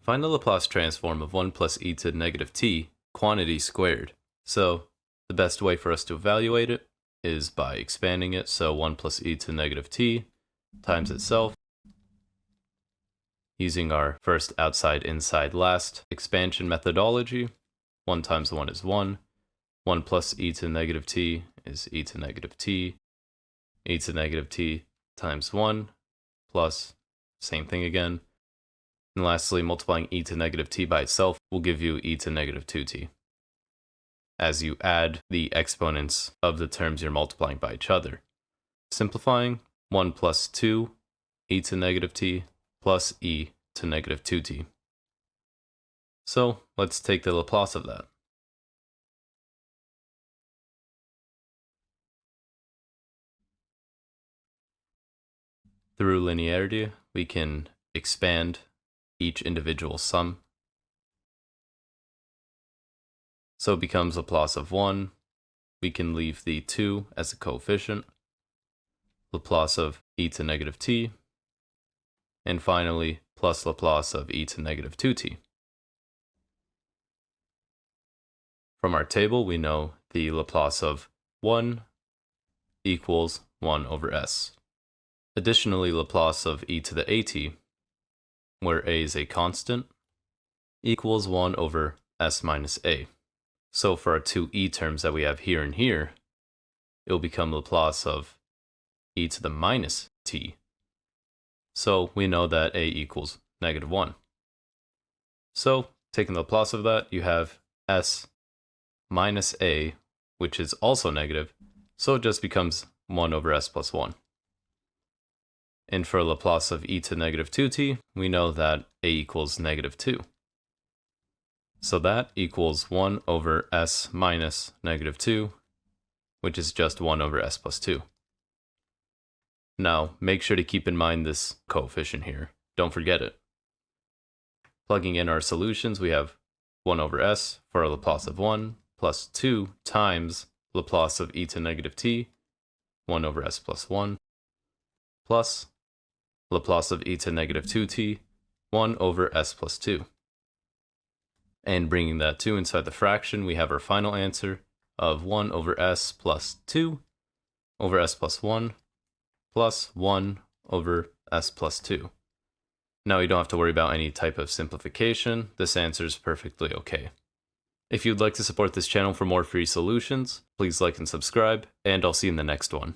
Find the Laplace transform of 1 plus e to the negative t quantity squared. So the best way for us to evaluate it is by expanding it. So 1 plus e to the negative t times itself. Using our first outside, inside, last expansion methodology, 1 times 1 is 1. 1 plus e to the negative t is e to the negative t. E to the negative t times 1 plus same thing again. And lastly, multiplying e to the negative t by itself will give you e to the negative 2t. As you add the exponents of the terms you're multiplying by each other. Simplifying, 1 plus 2 e to the negative t plus e to the negative 2t. So let's take the Laplace of that. Through linearity, we can expand each individual sum. So it becomes Laplace of 1. We can leave the 2 as a coefficient. Laplace of e to the negative t. And finally, plus Laplace of e to the negative 2t. From our table, we know the Laplace of 1 equals 1 over s. Additionally, Laplace of e to the at, where a is a constant, equals 1 over s minus a. So for our two e terms that we have here and here, it will become Laplace of e to the minus t. So we know that a equals negative 1. So taking the Laplace of that, you have s minus a, which is also negative, so it just becomes 1 over s plus 1. And for Laplace of e to the negative 2t, we know that a equals negative 2. So that equals 1 over s minus negative 2, which is just 1 over s plus 2. Now, make sure to keep in mind this coefficient here. Don't forget it. Plugging in our solutions, we have 1 over s for our Laplace of 1, plus 2 times Laplace of e to the negative t, 1 over s plus 1, plus Laplace of e to the negative 2t, 1 over s plus 2. And bringing that 2 inside the fraction, we have our final answer of 1 over s plus 2 over s plus 1 plus 1 over s plus 2. Now you don't have to worry about any type of simplification. This answer is perfectly okay. If you'd like to support this channel for more free solutions, please like and subscribe, and I'll see you in the next one.